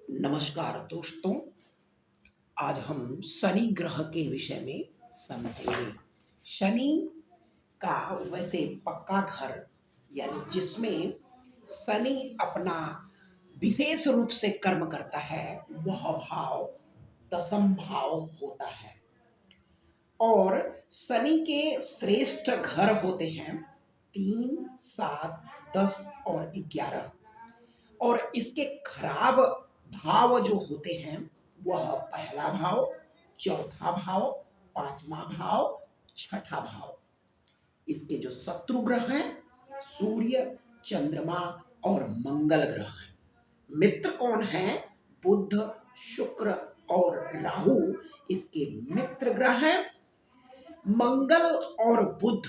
नमस्कार दोस्तों। आज हम शनि ग्रह के विषय में समझेंगे। शनि का वैसे पक्का घर यानी जिसमें शनि अपना विशेष रूप से कर्म करता है वह भाव दसम भाव होता है। और शनि के श्रेष्ठ घर होते हैं 3, 7, 10 और 11। और इसके खराब भाव जो होते हैं वह पहला भाव, चौथा भाव, पांचवा भाव, छठा भाव। इसके जो शत्रु ग्रह हैं सूर्य, चंद्रमा और मंगल ग्रह हैं। मित्र कौन है? बुध, शुक्र और राहु इसके मित्र ग्रह हैं। मंगल और बुध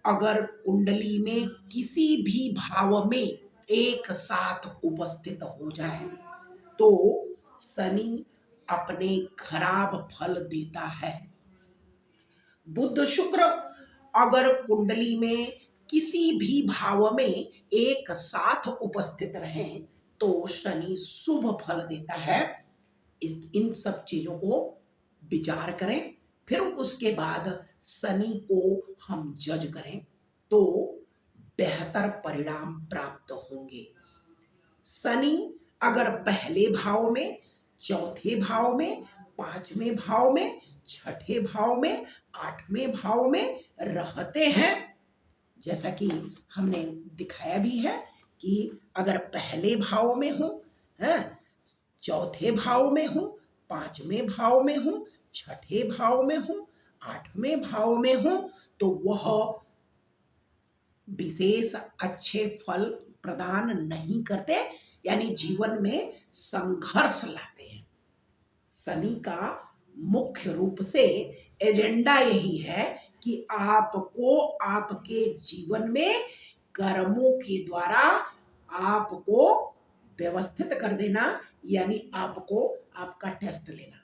अगर कुंडली में किसी भी भाव में एक साथ उपस्थित हो जाए तो शनि अपने खराब फल देता है। बुध शुक्र अगर कुंडली में किसी भी भाव में एक साथ उपस्थित रहें तो शनि शुभ फल देता है। इन सब चीजों को विचार करें, फिर उसके बाद शनि को हम जज करें तो बेहतर परिणाम प्राप्त होंगे। शनि अगर पहले भाव में, चौथे भाव में, पांचवें भाव में, छठे भाव में, आठवें भाव में रहते हैं, जैसा कि हमने दिखाया भी है कि अगर पहले भाव में हो, चौथे भाव में हो, पांचवें भाव में हो, छठे भाव में हो, आठवें भाव में हो तो वह विशेष अच्छे फल प्रदान नहीं करते, यानी जीवन में संघर्ष लाते हैं। शनि का मुख्य रूप से एजेंडा यही है कि आपको आपके जीवन में कर्मों के द्वारा आपको व्यवस्थित कर देना, यानी आपको आपका टेस्ट लेना,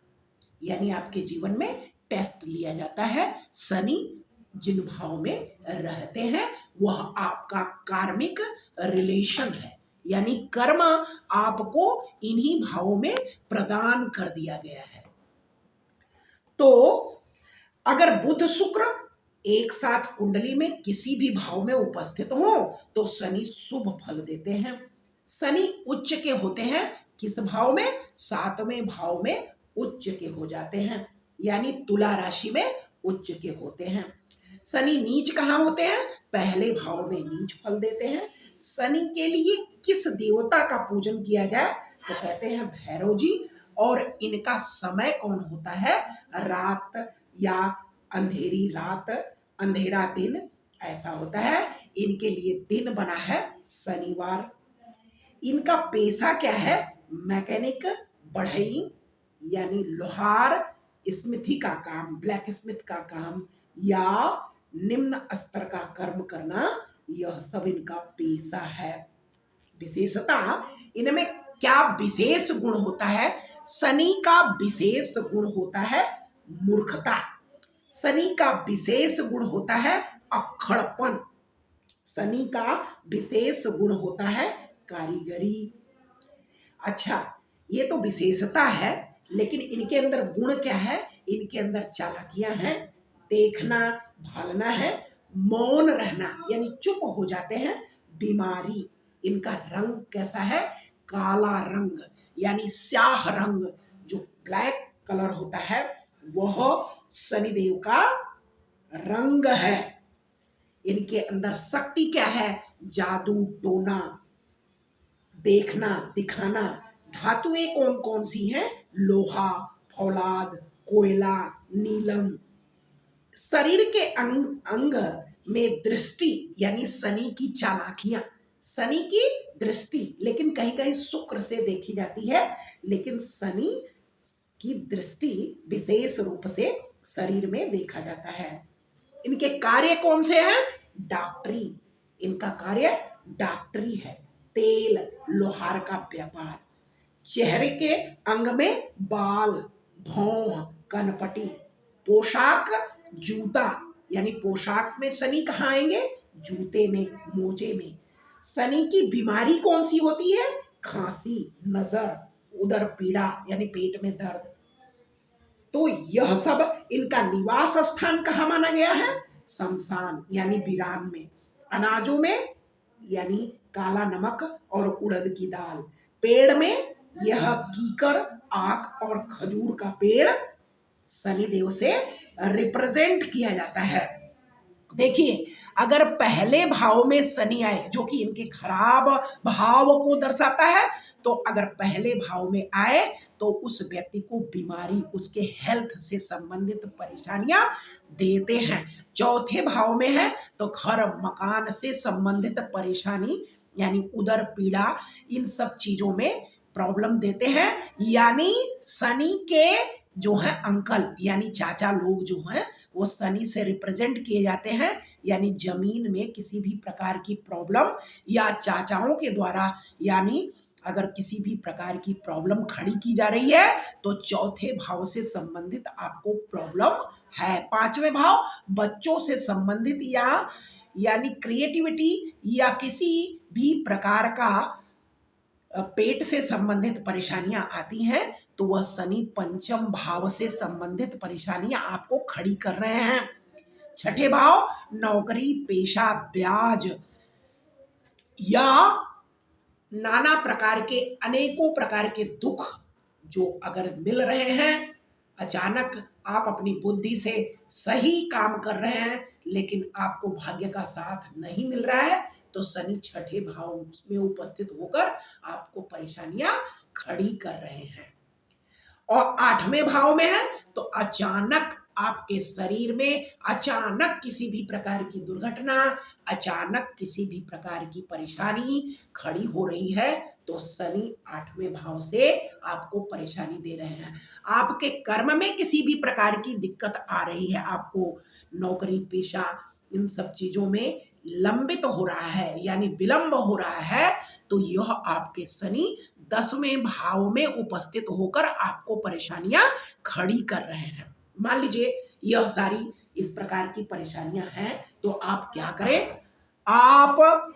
यानी आपके जीवन में टेस्ट लिया जाता है। शनि जिन भाव में रहते हैं वह आपका कार्मिक रिलेशन है, यानी कर्म आपको इन्हीं भावों में प्रदान कर दिया गया है। तो अगर बुध शुक्र एक साथ कुंडली में किसी भी भाव में उपस्थित हो तो शनि शुभ फल देते हैं। शनि उच्च के होते हैं किस भाव में? 7वें भाव में उच्च के हो जाते हैं, यानी तुला राशि में उच्च के होते हैं। शनि नीच कहाँ होते हैं? पहले भाव में नीच फल देते हैं। शनि के लिए किस देवता का पूजन किया जाए तो कहते हैं भैरव जी। और इनका समय कौन होता है? रात या अंधेरी रात, अंधेरा दिन ऐसा होता है। इनके लिए दिन बना है शनिवार। इनका पेशा क्या है? मैकेनिक, बढ़ई यानी लोहार, स्मिथी का काम, ब्लैक स्मिथ का काम या निम्न स्तर का कर्म करना, यह सब इनका पेशा है। विशेषता इनमें क्या विशेष गुण होता है? शनि का विशेष गुण होता है मूर्खता। शनि का विशेष गुण होता है अक्खड़पन। शनि का विशेष गुण होता है कारीगरी। अच्छा, ये तो विशेषता है, लेकिन इनके अंदर गुण क्या है? इनके अंदर चालाकियां हैं, देखना भालना है, मौन रहना यानी चुप हो जाते हैं, बीमारी। इनका रंग कैसा है? काला रंग यानी स्याह रंग, जो ब्लैक कलर होता है वह शनिदेव का रंग है। इनके अंदर शक्ति क्या है? जादू टोना, देखना दिखाना। धातुएं कौन कौन सी हैं? लोहा, फौलाद, कोयला, नीलम। शरीर के अंग में दृष्टि यानी शनि की चालाकियां, शनि की दृष्टि लेकिन कहीं कहीं शुक्र से देखी जाती है, लेकिन शनि की दृष्टि विशेष रूप से शरीर में देखा जाता है। इनके कार्य कौन से हैं? डॉक्टरी। इनका कार्य डॉक्टरी है। तेल, लोहार का व्यापार। चेहरे के अंग में बाल, भौं, कनपटी। पोशाक जूता, यानी पोशाक में शनि कहाँ आएंगे? जूते में, मोजे में। शनि की बीमारी कौन सी होती है? खांसी, नजर, उदर पीड़ा यानी पेट में दर्द। तो यह सब इनका निवास स्थान कहाँ माना गया है? शमशान यानी वीरान में। अनाजों में यानी काला नमक और उड़द की दाल। पेड़ में यह कीकर, आक और खजूर का पेड़ शनिदेव से रिप्रेजेंट किया जाता है। देखिए, अगर पहले भाव में शनि आए जो कि इनके खराब भाव को दर्शाता है, तो अगर पहले भाव में आए तो उस व्यक्ति को बीमारी, उसके हेल्थ से संबंधित परेशानियां देते हैं। चौथे भाव में है तो घर मकान से संबंधित परेशानी यानी उदर पीड़ा, इन सब चीजों में प्रॉब्लम देते हैं। यानी शनि के जो है अंकल यानी चाचा लोग जो हैं वो शनि से रिप्रेजेंट किए जाते हैं। यानी जमीन में किसी भी प्रकार की प्रॉब्लम या चाचाओं के द्वारा, यानी अगर किसी भी प्रकार की प्रॉब्लम खड़ी की जा रही है तो चौथे भाव से संबंधित आपको प्रॉब्लम है। पांचवें भाव बच्चों से संबंधित या यानी क्रिएटिविटी या किसी भी प्रकार का पेट से संबंधित परेशानियां आती हैं तो वह शनि पंचम भाव से संबंधित परेशानियां आपको खड़ी कर रहे हैं। छठे भाव नौकरी, पेशा, ब्याज या नाना प्रकार के अनेकों प्रकार के दुख जो अगर मिल रहे हैं, अचानक आप अपनी बुद्धि से सही काम कर रहे हैं लेकिन आपको भाग्य का साथ नहीं मिल रहा है, तो शनि छठे भाव में उपस्थित होकर आपको परेशानियां खड़ी कर रहे हैं। और आठवें भाव में है तो अचानक आपके शरीर में अचानक किसी भी प्रकार की दुर्घटना, अचानक किसी भी प्रकार की परेशानी खड़ी हो रही है, तो शनि आठवें भाव से आपको परेशानी दे रहे हैं। आपके कर्म में किसी भी प्रकार की दिक्कत आ रही है, आपको नौकरी, पेशा, इन सब चीजों में लंबित हो रहा है यानी विलंब हो रहा है, तो यह आपके शनि 10वें भाव में उपस्थित होकर आपको परेशानियां खड़ी कर रहे हैं। मान लीजिए यह सारी इस प्रकार की परेशानियां हैं, तो आप क्या करें? आप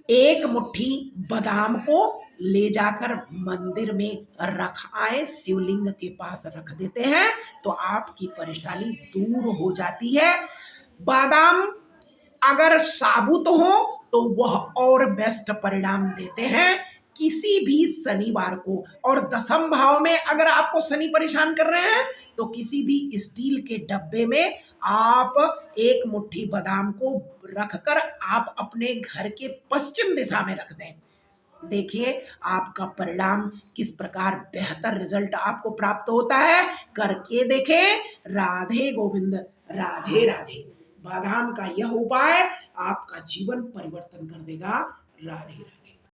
एक मुट्ठी बादाम को ले जाकर मंदिर में रख आए, शिवलिंग के पास रख देते हैं तो आपकी परेशानी दूर हो जाती है। बादाम अगर साबुत हो तो वह और बेस्ट परिणाम देते हैं किसी भी शनिवार को। और 10वें भाव में अगर आपको शनि परेशान कर रहे हैं तो किसी भी स्टील के डब्बे में आप एक मुट्ठी बादाम को रखकर आप अपने घर के पश्चिम दिशा में रख दें। देखिए आपका परिणाम किस प्रकार बेहतर रिजल्ट आपको प्राप्त होता है, करके देखें। राधे गोविंद, राधे राधे। बादाम का यह उपाय आपका जीवन परिवर्तन कर देगा। राधे राधे।